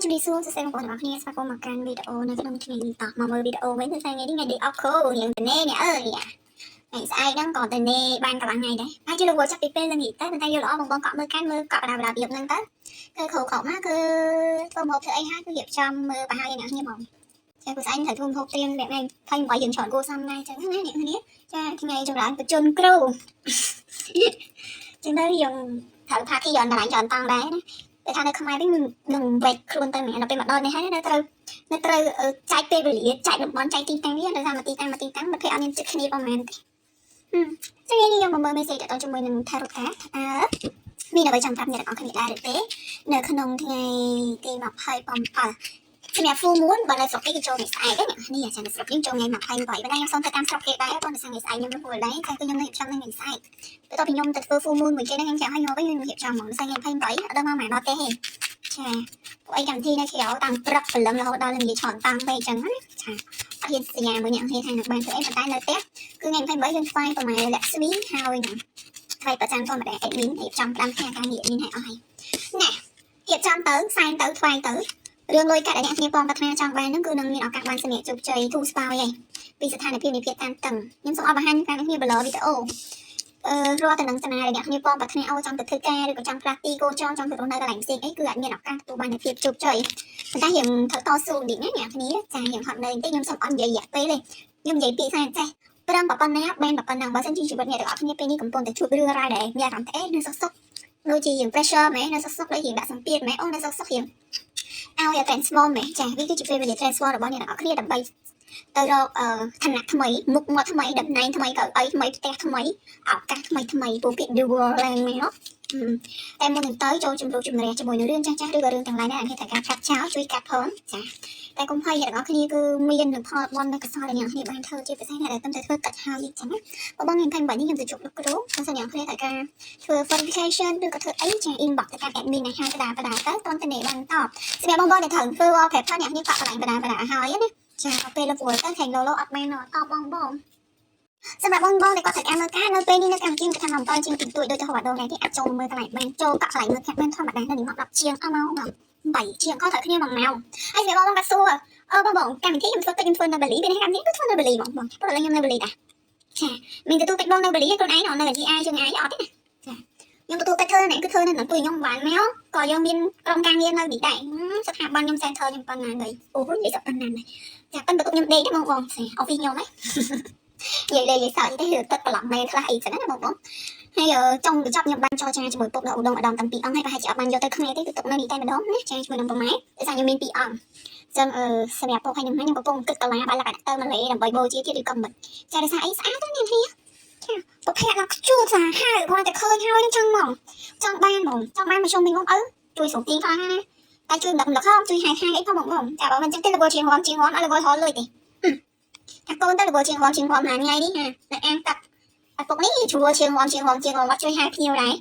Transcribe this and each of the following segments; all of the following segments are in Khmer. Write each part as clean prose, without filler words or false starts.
ជំរាបសួរសួស្តីបងប្អូនទាំងអស់គ្នាស្វាគមន៍មកកាន់វីដេអូនៅក្នុងថ្ងៃនេះតមកមើលវីដេអូវិញគឺថ្ងៃនេះថ្ងៃ day off ខូរៀងតនេអ្នកអើយថ្ងៃស្អែកហ្នឹងក៏តនេបានកន្លះថ្ងៃដែរហើយជាលោកវល់ចាប់ពីពេលល្ងាចតែប៉ុន្តែយកល្អបងកក់មើលកាន់មើលកក់បដាបដាពីហ្នឹងទៅគឺខកមកគឺធ្វើមកធ្វើអីហើយគឺរៀបចំមើលបើហើយអ្នកគ្នាបងចាគឺស្អែកត្រូវធ្វើហូបត្រៀមរយៈថ្ងៃ28យើងច្រើនគួរសមថ្ងៃចឹងណាអ្នកគ្នាចាថ្ងៃចម្រើនបញ្ជនគ្រូចឹងទៅយើងត្រូវថាទីយន្តកន្លែងច្រើនតង់ដែរណាតែថានៅខ្មែរវិញនឹងវេកខ្លួនទៅមែនដល់ពេលមកដល់នេះហើយនៅត្រូវចែកពេលវេលាចែកតំបន់ចែកទីតាំងនេះដោយសារមកទីតាំងមិនភ័យអត់មានចិត្តគ្នាប្រហែលទេចឹងនេះយើងមកមើលមេសេចតទៅជាមួយនឹងថារុកាមានអ្វីចង់ប្រាប់អ្នកទាំងអស់គ្នាដែរឬទេនៅក្នុងថ្ងៃទី27សម្រាប់ full moon បើនៅស្រុកគេចូលថ្ងៃស្អែកហ្នឹងនេះអាចារ្យស្រុកយើងចូលថ្ងៃ28ប៉ុន្តែខ្ញុំសូមទៅតាមស្រុកគេដែរប៉ុន្តែថ្ងៃស្អែកខ្ញុំមិនព្រោះដែរតែគឺខ្ញុំនៅរៀបចំថ្ងៃស្អែកបន្ទាប់ពីខ្ញុំទៅធ្វើ full moon មួយគេហ្នឹងខ្ញុំចាំឲ្យមកវិញខ្ញុំរៀបចំហ្មងថ្ងៃ28អត់ដឹងមកម៉ែដល់ទេចាពួកអីកម្មវិធីនៅក្រៅតាំងព្រឹកព្រលឹមរហូតដល់ល្ងាចច្រើនតាំងពេកអញ្ចឹងណាចាអត់ហ៊ានសញ្ញាមួយអ្នកគ្នាថានឹងបានធ្វើអីប៉ុន្តែនៅផ្ទះគឺថ្ងៃ28យើងស្វែងប្រហែលលក្ខស្វីហើយហ្នឹងហើយប្រចាំធម្មតាអេមីនរៀបចំ5ថ្ងៃការងារមានឲ្យអស់ហើយណារៀបចំទៅសែនទៅថ្វាយទៅរឿងលុយកាក់ដែលអ្នកគ្នាពងប្រាថ្នាចង់បានហ្នឹងគឺនឹងមានឱកាសបានសម្រាប់ជោគជ័យទូស្បើយឯងពីស្ថានភាពនៃភាពតានតឹងខ្ញុំសូមអរបង្ហាញការអ្នកគ្នាប្លវីដេអូរកទៅនឹងស្នាដែលអ្នកគ្នាពងប្រាថ្នាអូចង់ទៅធ្វើការឬក៏ចង់ផ្លាស់ទីកូនចង់ទៅរស់នៅកន្លែងផ្សេងអីគឺអាចមានឱកាសទទួលបាននូវភាពជោគជ័យប៉ុន្តែយើងត្រូវតស៊ូបន្តិចណាអ្នកគ្នាចាយើងហត់នៅបន្តិចខ្ញុំសូមអត់និយាយរយៈពេលទេខ្ញុំនិយាយពីសារចេះព្រមប៉ុណ្ណាបែនប៉ុណ្ណឹងបើសិនជាជីវិតអ្នកទាំងអស់គ្នាពេលនេះកំពុងតែជួបរឿងរ៉ាវដែលមានអារម្មណ៍ថានៅសុខដូចជាយើង pressure មែននៅសុខដូចយើងដាក់សម្ពាធមែនអូនៅសុខយើងឲ្យ transform មែនចាវាគឺជាពេលវេលា transform របស់អ្នកទាំងអស់គ្នាដើម្បីទៅរកឋានៈថ្មីមុខមាត់ថ្មីតំណែងថ្មីកៅអីថ្មីផ្ទះថ្មីឱកាសថ្មីពួកពាក្យ the world ឡើងមែនតែមុននឹងទៅចូលជំរុញជំនះជាមួយនឹងរឿងចាស់ឬក៏រឿងទាំងឡាយដែរអ្នកត្រូវការកាត់ចោលជួយកាត់ផងចាតែកុំភ័យអ្នកទាំងអស់គ្នាគឺមាននឹងផលបន់នៅកសលដែលអ្នកគ្នាបានធ្វើជាពិសេសអ្នកដែលទំតែធ្វើកាត់ហើយចឹងណាបងខ្ញុំថ្ងៃនេះខ្ញុំទៅជួបលោកគ្រូបើសិនអ្នកគ្នាត្រូវការធ្វើ verification ឬក៏ធ្វើអីចា inbox ទៅកាន់ admin ឲ្យបដាទៅតន់តនេបានតបសម្រាប់បងដែលត្រូវធ្វើ wallpaper អ្នកគ្នាកក់កន្លែងបដាហើយណាចាពេលលោកគ្រូទៅខាង Lolo អត់មែនតបបងសម្រាប់បងដែលគាត់ត្រូវការមើលការនៅពេលនេះនៅកម្ពុជាគេថាមកបន្តជាងទីទួយដូចទៅហៅដងនេះអាចចូលមើលកន្លែងបានចូលកក់កន្លែងមើលខាត់បានធម្មតានៅនេះមក10ជាងអស់មកដល់3ជាងក៏ត្រូវគ្នា1ម៉ោងហើយសម្រាប់បងក៏សួរបងកម្មវិធីខ្ញុំធ្វើនៅបាលីពេលនេះកម្មវិធីគឺធ្វើនៅបាលីបងព្រោះខ្ញុំនៅបាលីដែរចាមានទទួលពេកបងនៅបាលីខ្លួនឯងនៅ GI ជើងឯងអត់ទេណាចាខ្ញុំទទួលពេកធ្វើនេះគឺធ្វើនៅនឹងពួកខ្ញុំបានមកក៏យើងមានក្រុមការងារនៅនេះដែរស្ថាប័នខ្ញុំ center ខ្ញុំប៉ុណ្ណាដែរអូយនិយាយប៉ុណ្ណាដែរចាប៉ុន្តែខ្ញុំដេកទេបងចា office ខ្ញុំហ៎និយាយសើចទេទឹកប្រឡំមែនខ្លះអីចឹងណាបងហើយចង់បញ្ចប់ខ្ញុំបានចរចាជាមួយពុកដល់ឧត្តមតាំងពីអង្គហើយប្រហែលជាអត់បានយកទៅខ្មែរទេគឺទុកនៅនេះតែម្ដងណាចាជាមួយនឹងប្រម៉ែដោយសារខ្ញុំមាន2អង្គចឹងសម្រាប់ពុកហើយខ្ញុំកំពុងគិតកន្លះបាយលក្ខណៈទៅម៉ាឡេដើម្បីបូជាទៀតឬក៏មិនចាដោយសារអីស្អាតណាស់នេះចាប្រភេទដល់ជួសាហាវគាត់តែឃើញហើយចង់មកចង់បានមកជុំវិញបងជួយស្រុកទីផងណាតែជួយដឹកហងជួយហាយអីផងបងចាបើមិនចឹងទេលបជាងហងឲ្យលបហលលុយទេតែកូនទៅលបជាងហងណាថ្ងៃនេះណានៅអាងទឹកអពុកនេះជួជាងហងអត់ជួយហាយភ្ញៀវដែរ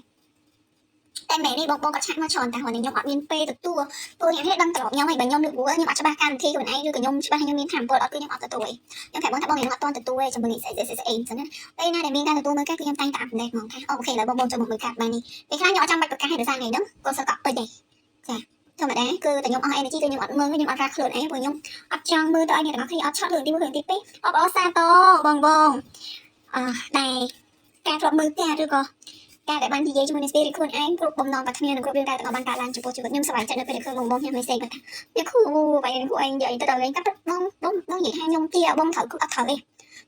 តែមែននេះបងក៏ឆាក់មកច្រើនតែហ្នឹងខ្ញុំអត់មានពេលទទួលព្រោះអ្នកនេះដឹងត្រង់ខ្ញុំហើយបើខ្ញុំលើកខ្ញុំអត់ច្បាស់កម្មវិធីខ្លួនឯងឬក៏ខ្ញុំច្បាស់ខ្ញុំមានធម៌ពលអត់គឺខ្ញុំអត់ទទួលទេខ្ញុំប្រាប់បងថាបងខ្ញុំអត់ទាន់ទទួលទេចាំមើលនេះស្អីចឹងណាពេលណាដែលមានការទទួលមើលការគឺខ្ញុំតែងតែអាប់ដេតហ្មងថាអូខេឡើយបងចូលមកមើលការបាននេះពេលខ្លះខ្ញុំអត់ចាំបាច់ប្រកាសឲ្យដោយសារថ្ងៃហ្នឹងក៏សឹកកក់ពេញដែរចាធម្មតាគឺតែខ្ញុំអស់ energy គឺខ្ញុំអត់មើលខ្ញុំអត់រកខ្លួនឯងព្រោះខ្ញុំអត់ចង់មើលទៅឲ្យអ្នកទាំងអស់គ្នាអត់ឆក់រឿងទី1រឿងទី2អបអរសាទរបងដែលការធ្លាប់មើលផ្ទះឬក៏ការដែលបាននិយាយជាមួយនឹង spirit ខ្លួនឯងគ្រប់បំណងប្រាថ្នានិងគ្រប់រឿងរ៉ាវទាំងអស់បានកើតឡើងចំពោះជីវិតខ្ញុំសប្បាយចិត្តនៅពេលដែលឃើញបងខ្ញុំមេសេចគាត់ថាអ្នកគ្រូបាយគ្រូឯងនិយាយទៅដល់វិញតែបងនិយាយថាខ្ញុំទីបងត្រូវគឺអត់ត្រូវទេ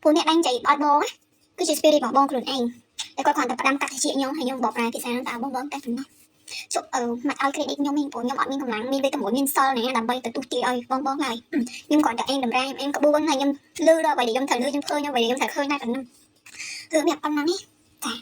ព្រោះអ្នកដែលនិយាយអត់បងគឺជា spirit របស់បងខ្លួនឯងតែគាត់គ្រាន់តែផ្ដាំកាត់តិចខ្ញុំហើយខ្ញុំបកប្រែភាសាហ្នឹងតើបងតែប៉ុណ្ណោះជប់មកឲ្យ credit ខ្ញុំវិញព្រោះខ្ញុំអត់មានកម្លាំងមានវេទមន្តមានសិលណាដើម្បីទទួលទាយឲ្យបងហើយខ្ញុំគ្រាន់តែឯងតម្រាខ្ញុំក្បួនហើយខ្ញុំលឺដល់អ្វីដែលខ្ញុំត្រូវលឺខ្ញុំឃើញអ្វីដែលខ្ញុំត្រូវឃើញតែប៉ុណ្ណឹងគឺមានប៉ុណ្ណឹងនេះចា